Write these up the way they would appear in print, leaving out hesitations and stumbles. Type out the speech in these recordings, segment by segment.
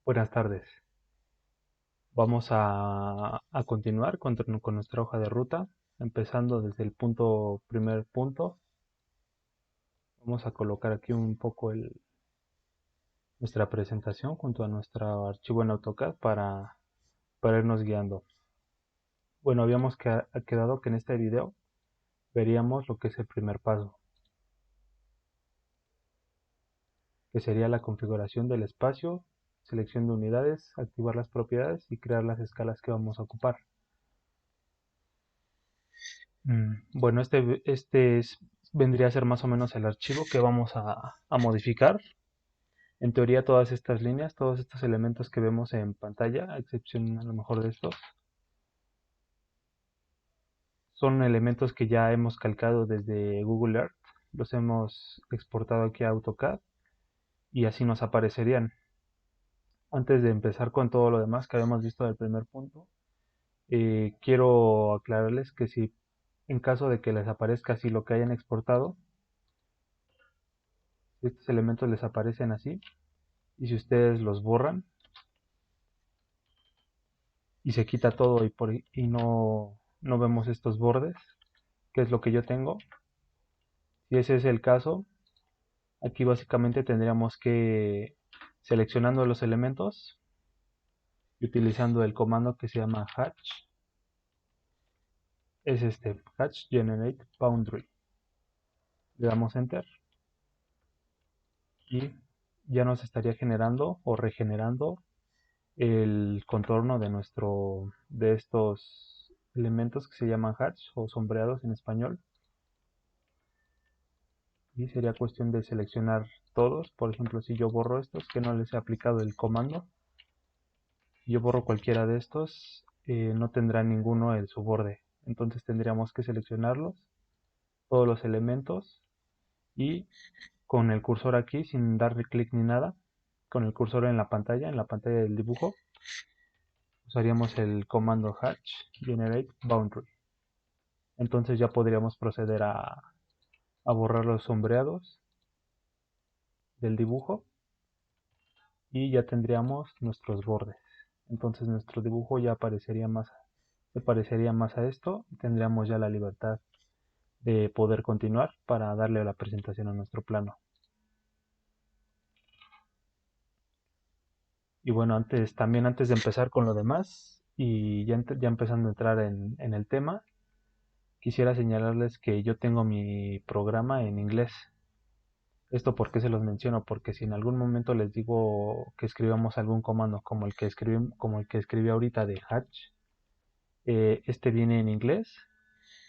Buenas tardes. Vamos a continuar con nuestra hoja de ruta, empezando desde el primer punto. Vamos a colocar aquí un poco nuestra presentación junto a nuestro archivo en AutoCAD para irnos guiando. Bueno, habíamos quedado que en este video veríamos lo que es el primer paso, que sería la configuración del espacio, selección de unidades, activar las propiedades y crear las escalas que vamos a ocupar. Bueno, vendría a ser más o menos el archivo que vamos a modificar. En teoría, todas estas líneas, todos estos elementos que vemos en pantalla, a excepción a lo mejor de estos, son elementos que ya hemos calcado desde Google Earth. Los hemos exportado aquí a AutoCAD y así nos aparecerían. Antes de empezar con todo lo demás que habíamos visto del primer punto, quiero aclararles que si en caso de que les aparezca así lo que hayan exportado, estos elementos les aparecen así, y si ustedes los borran y se quita todo y no vemos estos bordes, que es lo que yo tengo, si ese es el caso, aquí básicamente tendríamos que, seleccionando los elementos y utilizando el comando que se llama hatch, es este, hatch generate boundary. Le damos enter y ya nos estaría generando o regenerando el contorno de estos elementos que se llaman hatch o sombreados en español. Y sería cuestión de seleccionar todos. Por ejemplo, si yo borro estos que no les he aplicado el comando, yo borro cualquiera de estos, no tendrá ninguno el suborde. Entonces tendríamos que seleccionarlos, todos los elementos, y con el cursor aquí, sin darle clic ni nada, con el cursor en la pantalla del dibujo, usaríamos el comando hatch generate boundary. Entonces ya podríamos proceder a borrar los sombreados del dibujo y ya tendríamos nuestros bordes. Entonces nuestro dibujo ya se parecería más a esto y tendríamos ya la libertad de poder continuar para darle la presentación a nuestro plano. Y bueno, antes de empezar con lo demás y ya empezando a entrar en el tema, quisiera señalarles que yo tengo mi programa en inglés. Esto porque se los menciono, porque si en algún momento les digo que escribamos algún comando como el que escribí ahorita de hatch, este viene en inglés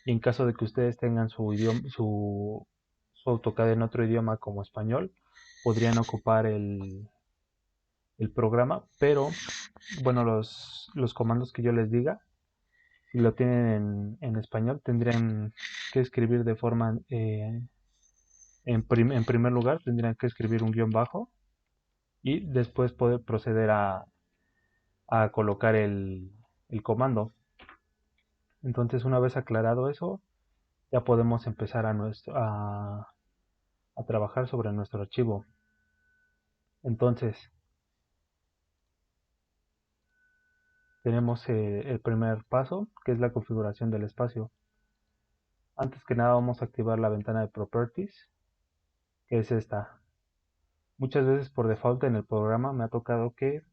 y en caso de que ustedes tengan su AutoCAD en otro idioma como español, podrían ocupar el programa, pero bueno, los comandos que yo les diga, si lo tienen en español, tendrían que escribir de forma, en primer lugar, tendrían que escribir un guión bajo y después poder proceder a colocar el comando. Entonces, una vez aclarado eso, ya podemos empezar a trabajar sobre nuestro archivo. Entonces, tenemos el primer paso, que es la configuración del espacio. Antes que nada vamos a activar la ventana de Properties, que es esta. Muchas veces por default en el programa me ha tocado que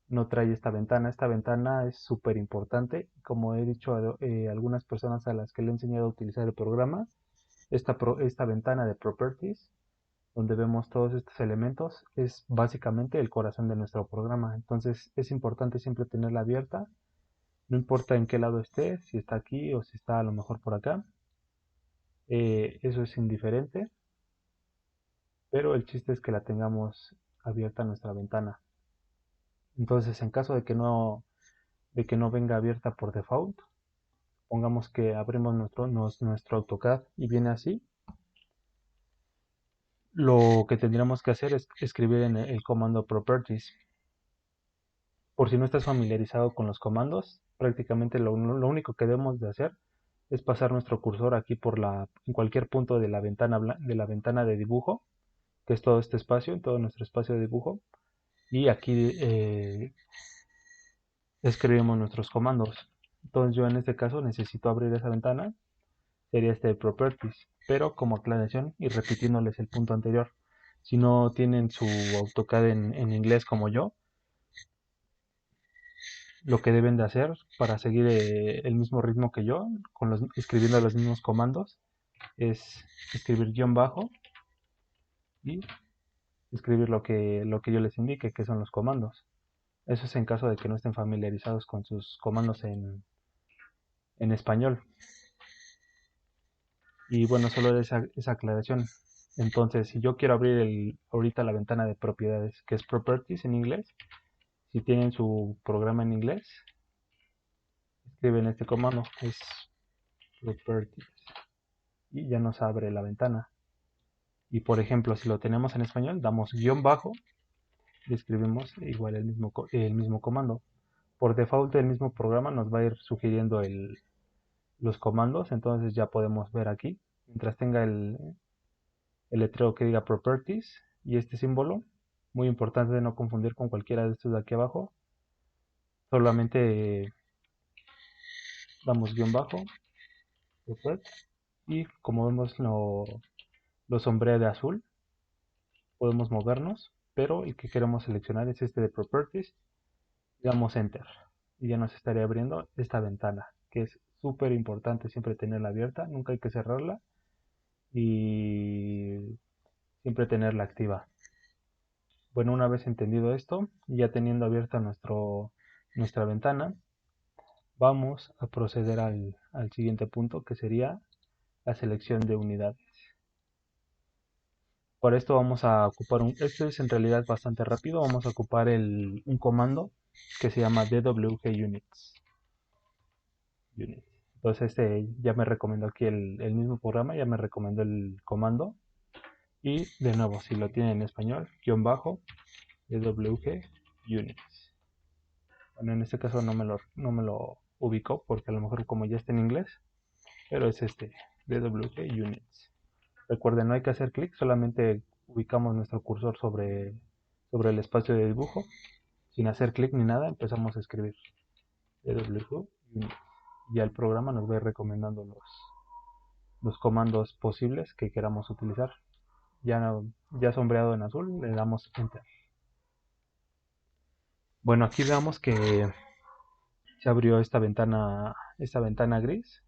no trae esta ventana. Esta ventana es súper importante. Como he dicho a algunas personas a las que le he enseñado a utilizar el programa, esta ventana de Properties donde vemos todos estos elementos, es básicamente el corazón de nuestro programa. Entonces es importante siempre tenerla abierta, no importa en qué lado esté, si está aquí o si está a lo mejor por acá, eso es indiferente, pero el chiste es que la tengamos abierta nuestra ventana. Entonces en caso de que no venga abierta por default, pongamos que abrimos nuestro AutoCAD y viene así, lo que tendríamos que hacer es escribir en el comando properties. Por si no estás familiarizado con los comandos, prácticamente lo único que debemos de hacer es pasar nuestro cursor aquí en cualquier punto de la ventana de dibujo, que es todo este espacio, todo nuestro espacio de dibujo, y aquí escribimos nuestros comandos. Entonces yo en este caso necesito abrir esa ventana, sería este de Properties, pero como aclaración y repitiéndoles el punto anterior, si no tienen su AutoCAD en inglés como yo, lo que deben de hacer para seguir el mismo ritmo que yo, escribiendo los mismos comandos, es escribir guión bajo y escribir lo que yo les indique, que son los comandos. Eso es en caso de que no estén familiarizados con sus comandos en español. Y bueno, solo esa aclaración. Entonces, si yo quiero abrir ahorita la ventana de propiedades, que es Properties en inglés, si tienen su programa en inglés, escriben este comando, es Properties, y ya nos abre la ventana. Y por ejemplo, si lo tenemos en español, damos guión bajo y escribimos igual el mismo comando. Por default, el mismo programa nos va a ir sugiriendo los comandos, entonces ya podemos ver aquí, mientras tenga el letrero que diga Properties y este símbolo, muy importante de no confundir con cualquiera de estos de aquí abajo, solamente damos guión bajo, y como vemos lo sombrea de azul, podemos movernos, pero el que queremos seleccionar es este de Properties, y damos Enter, y ya nos estaría abriendo esta ventana, que es súper importante siempre tenerla abierta, nunca hay que cerrarla, y siempre tenerla activa. Bueno, una vez entendido esto, y ya teniendo abierta nuestra ventana, vamos a proceder al siguiente punto, que sería la selección de unidades. Para esto vamos a ocupar esto es en realidad bastante rápido, vamos a ocupar un comando que se llama dwg unit. Entonces ya me recomendó aquí el mismo programa, ya me recomendó el comando. Y de nuevo, si lo tienen en español, guión bajo, dwg units. Bueno, en este caso no me lo ubicó porque a lo mejor como ya está en inglés, pero es este, dwg units. Recuerden, no hay que hacer clic, solamente ubicamos nuestro cursor sobre el espacio de dibujo. Sin hacer clic ni nada, empezamos a escribir dwg units. Ya el programa nos va a ir recomendando los comandos posibles que queramos utilizar. Ya sombreado en azul, le damos Enter. Bueno, aquí veamos que se abrió esta ventana gris.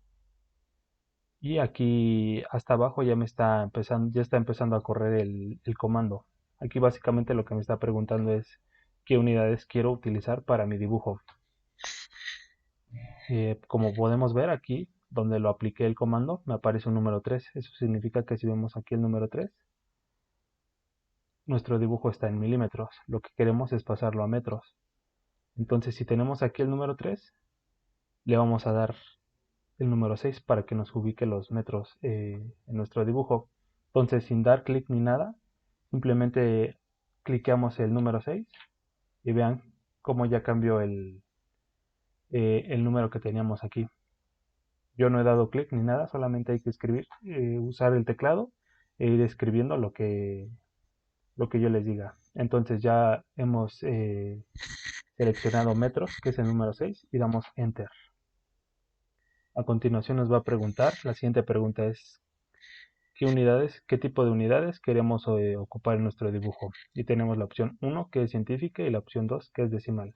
Y aquí hasta abajo ya está empezando a correr el comando. Aquí básicamente lo que me está preguntando es qué unidades quiero utilizar para mi dibujo. Como podemos ver aquí, donde lo apliqué el comando, me aparece un número 3. Eso significa que si vemos aquí el número 3, nuestro dibujo está en milímetros. Lo que queremos es pasarlo a metros. Entonces, si tenemos aquí el número 3, le vamos a dar el número 6 para que nos ubique los metros en nuestro dibujo. Entonces, sin dar clic ni nada, simplemente cliqueamos el número 6 y vean cómo ya cambió el número que teníamos aquí. Yo no he dado clic ni nada, solamente hay que escribir, usar el teclado e ir escribiendo lo que yo les diga. Entonces ya hemos seleccionado metros, que es el número 6, y damos Enter. A continuación nos va a preguntar, la siguiente pregunta es qué tipo de unidades queremos ocupar en nuestro dibujo. Y tenemos la opción 1, que es científica, y la opción 2, que es decimal.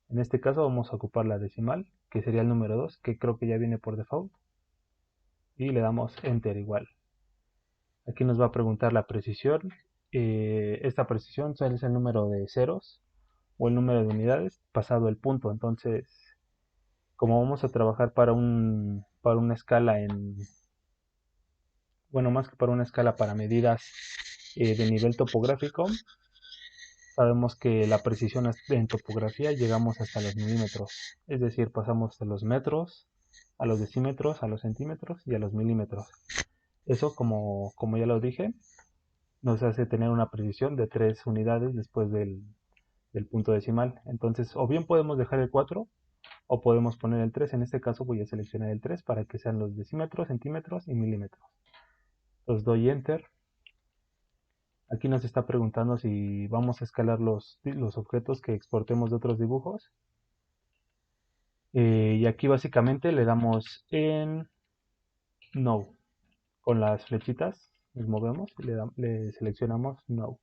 En este caso vamos a ocupar la decimal, que sería el número 2, que creo que ya viene por default. Y le damos Enter igual. Aquí nos va a preguntar la precisión. Esta precisión es el número de ceros o el número de unidades pasado el punto. Entonces, como vamos a trabajar para una escala bueno, más que para una escala para medidas de nivel topográfico, sabemos que la precisión en topografía llegamos hasta los milímetros, es decir, pasamos de los metros a los decímetros, a los centímetros y a los milímetros. Eso, como ya lo dije, nos hace tener una precisión de 3 unidades después del punto decimal. Entonces, o bien podemos dejar el 4 o podemos poner el 3. En este caso voy a seleccionar el 3 para que sean los decímetros, centímetros y milímetros. Los doy Enter Aquí nos está preguntando si vamos a escalar los objetos que exportemos de otros dibujos. Y aquí básicamente le damos en No. Con las flechitas nos movemos y le seleccionamos No.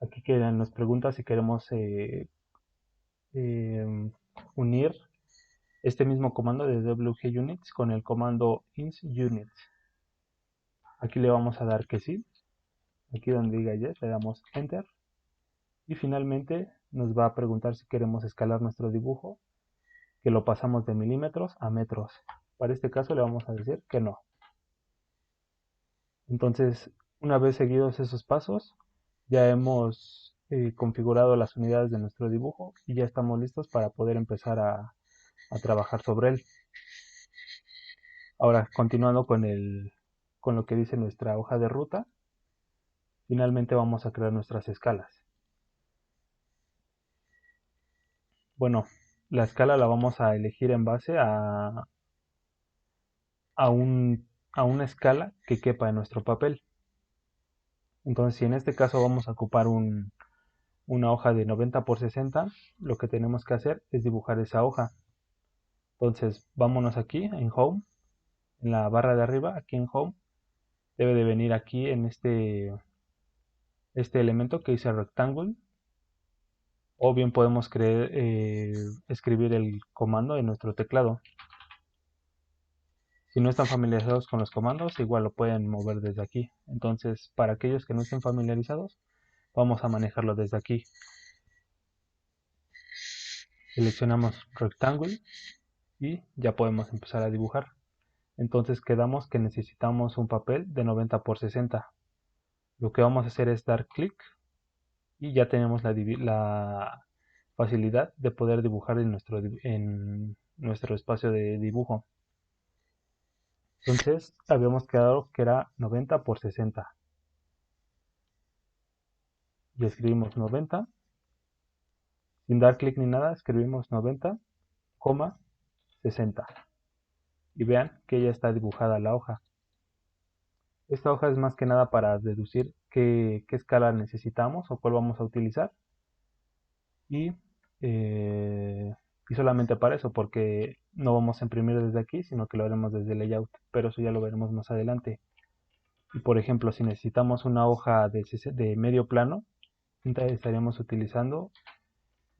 Aquí nos pregunta si queremos eh, unir este mismo comando de wgunits con el comando insunits. Aquí le vamos a dar que sí. Aquí donde diga yes le damos enter. Y finalmente nos va a preguntar si queremos escalar nuestro dibujo, que lo pasamos de milímetros a metros. Para este caso le vamos a decir que no. Entonces, una vez seguidos esos pasos, ya hemos configurado las unidades de nuestro dibujo y ya estamos listos para poder empezar a trabajar sobre él. Ahora, continuando con lo que dice nuestra hoja de ruta, finalmente vamos a crear nuestras escalas. Bueno, la escala la vamos a elegir en base a, un, a una escala que quepa en nuestro papel. Entonces, si en este caso vamos a ocupar una hoja de 90 por 60, lo que tenemos que hacer es dibujar esa hoja. Entonces, vámonos aquí en Home, en la barra de arriba, aquí en Home, debe de venir aquí en este elemento que dice Rectangle, o bien podemos escribir el comando en nuestro teclado. Si no están familiarizados con los comandos, igual lo pueden mover desde aquí. Entonces, para aquellos que no estén familiarizados, vamos a manejarlo desde aquí. Seleccionamos Rectangle y ya podemos empezar a dibujar. Entonces quedamos que necesitamos un papel de 90 por 60. Lo que vamos a hacer es dar clic y ya tenemos la facilidad de poder dibujar en nuestro espacio de dibujo. Entonces habíamos quedado que era 90 por 60. Y escribimos 90. Sin dar clic ni nada, escribimos 90,60. Y vean que ya está dibujada la hoja. Esta hoja es más que nada para deducir qué escala necesitamos o cuál vamos a utilizar. Y, eh, y solamente para eso, porque no vamos a imprimir desde aquí, sino que lo haremos desde Layout. Pero eso ya lo veremos más adelante. Y por ejemplo, si necesitamos una hoja de medio plano, estaríamos utilizando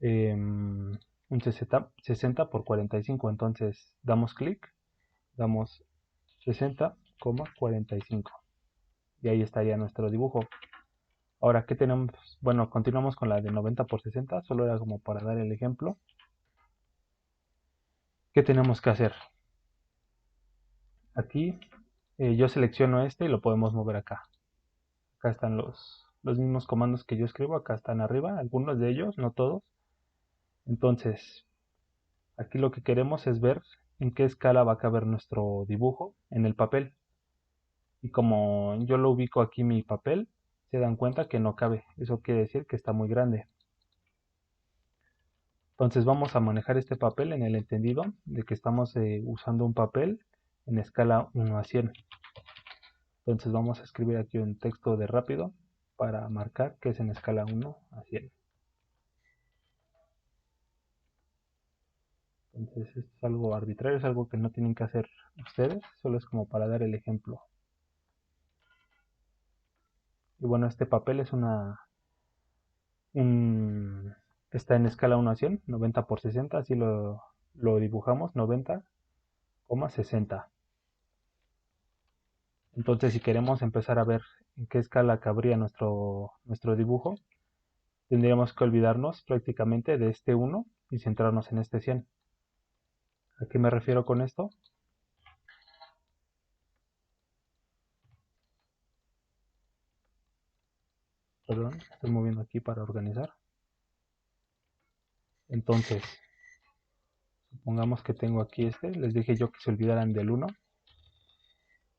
un 60 por 45. Entonces damos clic, damos 60,45 y ahí estaría nuestro dibujo. Ahora, ¿qué tenemos? Bueno, continuamos con la de 90 por 60, solo era como para dar el ejemplo. ¿Qué tenemos que hacer? Aquí yo selecciono este y lo podemos mover acá. Acá están los mismos comandos que yo escribo, acá están arriba, algunos de ellos, no todos. Entonces, aquí lo que queremos es ver en qué escala va a caber nuestro dibujo en el papel. Y como yo lo ubico aquí mi papel, se dan cuenta que no cabe. Eso quiere decir que está muy grande. Entonces vamos a manejar este papel en el entendido de que estamos usando un papel en escala 1 a 100. Entonces vamos a escribir aquí un texto de rápido para marcar que es en escala 1 a 100. Entonces esto es algo arbitrario, es algo que no tienen que hacer ustedes, solo es como para dar el ejemplo. Y bueno, este papel es está en escala 1 a 100, 90 por 60, así lo dibujamos, 90,60. Entonces, si queremos empezar a ver en qué escala cabría nuestro dibujo, tendríamos que olvidarnos prácticamente de este 1 y centrarnos en este 100. ¿A qué me refiero con esto? Perdón, estoy moviendo aquí para organizar. Entonces, supongamos que tengo aquí les dije yo que se olvidaran del 1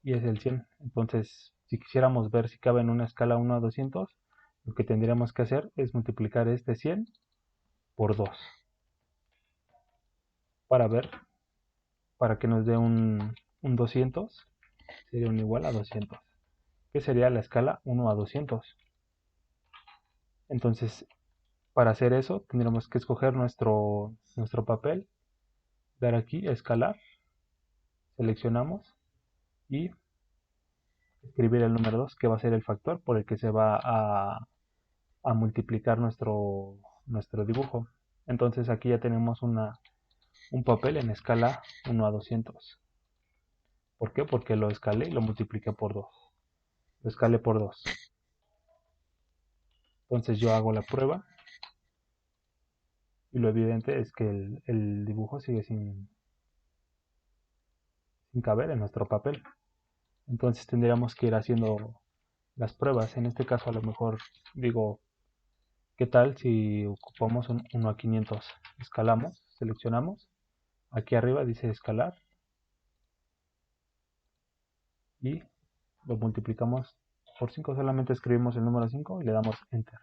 y es el 100. Entonces, si quisiéramos ver si cabe en una escala 1 a 200, lo que tendríamos que hacer es multiplicar este 100 por 2 para ver, para que nos dé un 200, sería un igual a 200. que sería la escala 1 a 200. Entonces, para hacer eso, tendremos que escoger nuestro papel, dar aquí, escalar, seleccionamos y escribir el número 2, que va a ser el factor por el que se va a multiplicar nuestro dibujo. Entonces aquí ya tenemos un papel en escala 1 a 200. ¿Por qué? Porque lo escalé y lo multipliqué por 2. Lo escalé por 2. Entonces yo hago la prueba y lo evidente es que el dibujo sigue sin caber en nuestro papel. Entonces tendríamos que ir haciendo las pruebas. En este caso a lo mejor digo, ¿qué tal si ocupamos un 1 a 500? Escalamos, seleccionamos. Aquí arriba dice escalar y lo multiplicamos por 5. Solamente escribimos el número 5 y le damos enter.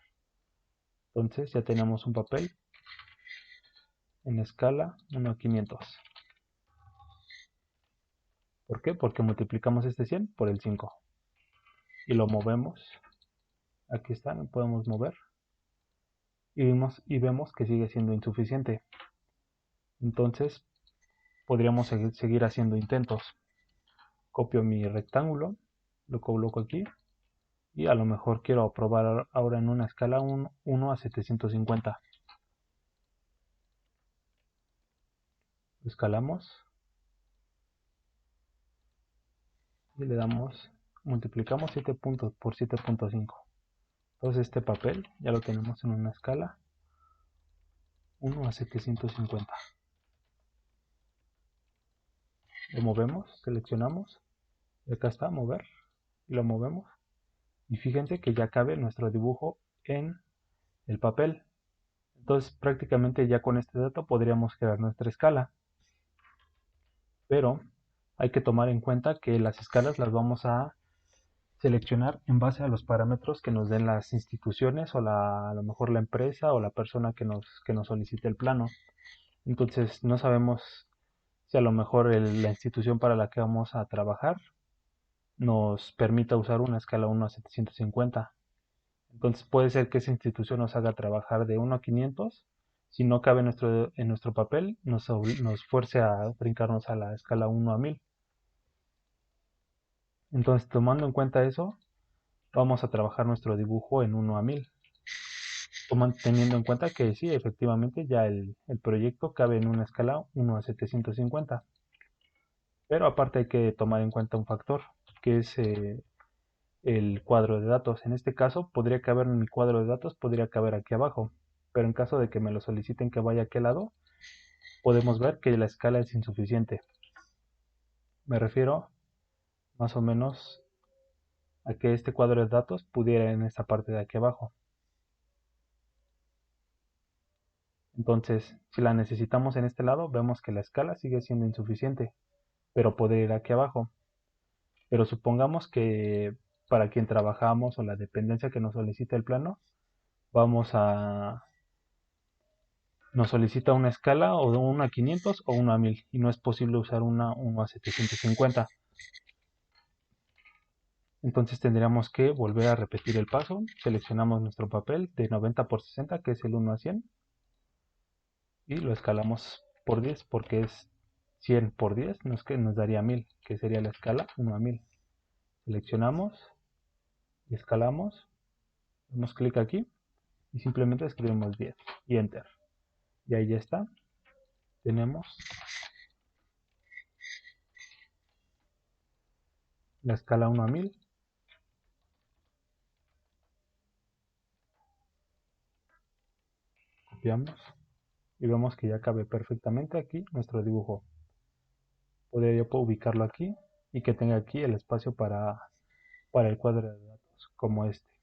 Entonces ya tenemos un papel en escala 1 a 500. ¿Por qué? Porque multiplicamos este 100 por el 5 y lo movemos. Aquí está, lo podemos mover y vemos que sigue siendo insuficiente. Entonces podríamos seguir haciendo intentos. Copio mi rectángulo, lo coloco aquí y a lo mejor quiero probar ahora en una escala 1 a 750. Lo escalamos y le damos, multiplicamos 7 puntos por 7.5. Entonces este papel ya lo tenemos en una escala 1 a 750. Lo movemos, seleccionamos y acá está, mover, y lo movemos. Y fíjense que ya cabe nuestro dibujo en el papel. Entonces prácticamente ya con este dato podríamos crear nuestra escala. Pero hay que tomar en cuenta que las escalas las vamos a seleccionar en base a los parámetros que nos den las instituciones o a lo mejor la empresa o la persona que nos solicite el plano. Entonces no sabemos si a lo mejor la institución para la que vamos a trabajar nos permita usar una escala 1 a 750. Entonces puede ser que esa institución nos haga trabajar de 1 a 500. Si no cabe en nuestro papel, nos fuerce a brincarnos a la escala 1 a 1000. Entonces, tomando en cuenta eso, vamos a trabajar nuestro dibujo en 1 a 1000. Teniendo en cuenta que sí, efectivamente, ya el proyecto cabe en una escala 1 a 750. Pero aparte hay que tomar en cuenta un factor, que es el cuadro de datos. En este caso, podría caber en mi cuadro de datos, podría caber aquí abajo. Pero en caso de que me lo soliciten que vaya a aquel lado, podemos ver que la escala es insuficiente. Me refiero más o menos a que este cuadro de datos pudiera en esta parte de aquí abajo. Entonces, si la necesitamos en este lado, vemos que la escala sigue siendo insuficiente, pero podría ir aquí abajo. Pero supongamos que para quien trabajamos o la dependencia que nos solicita el plano, nos solicita una escala o de 1 a 500 o 1 a 1000 y no es posible usar una 1 a 750. Entonces tendríamos que volver a repetir el paso. Seleccionamos nuestro papel de 90 por 60, que es el 1 a 100, y lo escalamos por 10 porque es 100 por 10, nos daría 1000, que sería la escala 1 a 1000. Seleccionamos y escalamos, damos clic aquí y simplemente escribimos 10 y enter. Y ahí ya está. Tenemos la escala 1 a 1000. Copiamos y vemos que ya cabe perfectamente aquí nuestro dibujo. Podría yo ubicarlo aquí y que tenga aquí el espacio para el cuadro de datos, como este,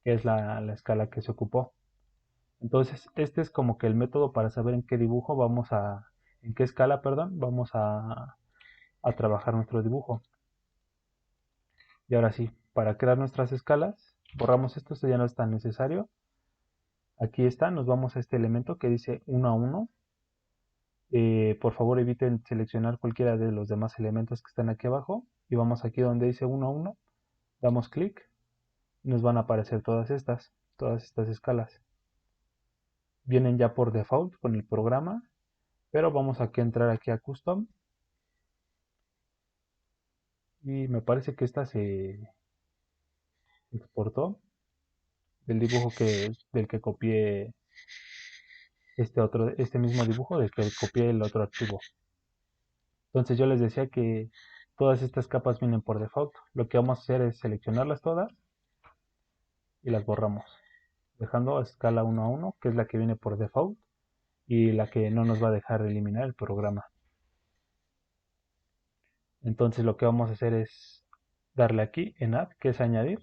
que es la escala que se ocupó. Entonces, este es como que el método para saber en qué dibujo en qué escala, perdón, vamos a trabajar nuestro dibujo. Y ahora sí, para crear nuestras escalas, borramos esto ya no es tan necesario. Aquí está, nos vamos a este elemento que dice 1 a 1. Por favor eviten seleccionar cualquiera de los demás elementos que están aquí abajo y vamos aquí donde dice 1 a 1. Damos clic y nos van a aparecer todas estas escalas. Vienen ya por default con el programa, pero vamos a entrar aquí a Custom y me parece que esta se exportó del dibujo del que copié este mismo dibujo del que copié el otro archivo. Entonces yo les decía que todas estas capas vienen por default. Lo que vamos a hacer es seleccionarlas todas y las borramos, dejando a escala 1 a 1, que es la que viene por default y la que no nos va a dejar eliminar el programa. Entonces lo que vamos a hacer es darle aquí en Add, que es añadir,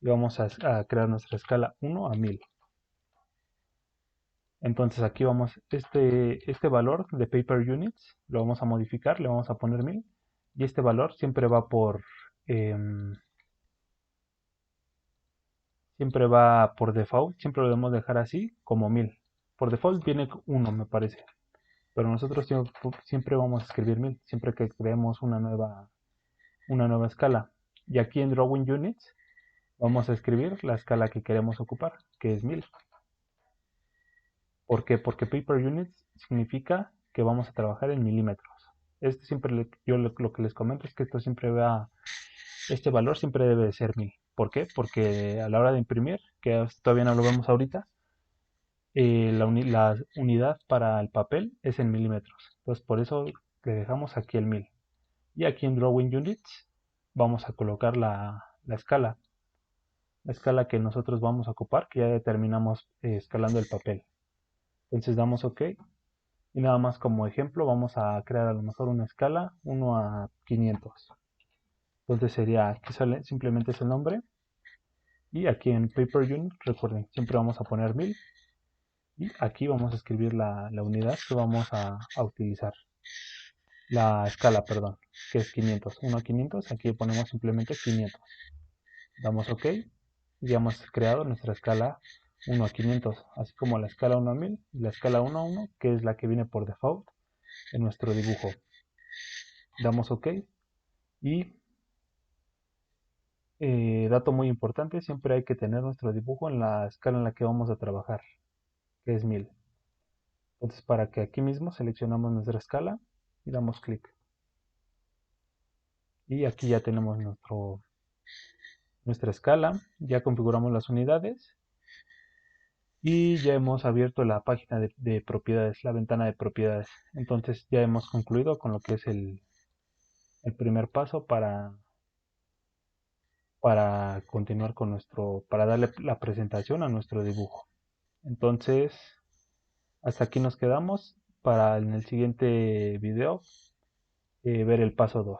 y vamos a crear nuestra escala 1 a 1000. Entonces aquí vamos, este valor de Paper Units lo vamos a modificar, le vamos a poner 1000, y este valor siempre va por default, siempre lo debemos dejar así como 1000. Por default viene 1 me parece, pero nosotros siempre vamos a escribir 1000, siempre que creemos una nueva escala. Y aquí en Drawing Units vamos a escribir la escala que queremos ocupar, que es 1000. ¿Por qué? Porque Paper Units significa que vamos a trabajar en milímetros. Yo lo que les comento es que este valor siempre debe de ser 1000. ¿Por qué? Porque a la hora de imprimir, que todavía no lo vemos ahorita, la unidad para el papel es en milímetros. Entonces por eso le dejamos aquí el 1000. Y aquí en Drawing Units vamos a colocar la escala. La escala que nosotros vamos a ocupar, que ya determinamos escalando el papel. Entonces damos OK. Y nada más como ejemplo vamos a crear a lo mejor una escala 1 a 500. Entonces sería, aquí simplemente es el nombre. Y aquí en Paper Unit, recuerden, siempre vamos a poner 1000. Y aquí vamos a escribir la unidad que vamos a utilizar. La escala, perdón, que es 500. 1 a 500, aquí ponemos simplemente 500. Damos OK y ya hemos creado nuestra escala 1 a 500, así como la escala 1 a 1000 y la escala 1 a 1, que es la que viene por default en nuestro dibujo. Damos OK y dato muy importante, siempre hay que tener nuestro dibujo en la escala en la que vamos a trabajar, que es 1000. Entonces para que aquí mismo seleccionamos nuestra escala y damos clic. Y aquí ya tenemos nuestra escala, ya configuramos las unidades y ya hemos abierto la página de propiedades, la ventana de propiedades. Entonces ya hemos concluido con lo que es el primer paso para continuar con para darle la presentación a nuestro dibujo. Entonces, hasta aquí nos quedamos para en el siguiente video ver el paso 2.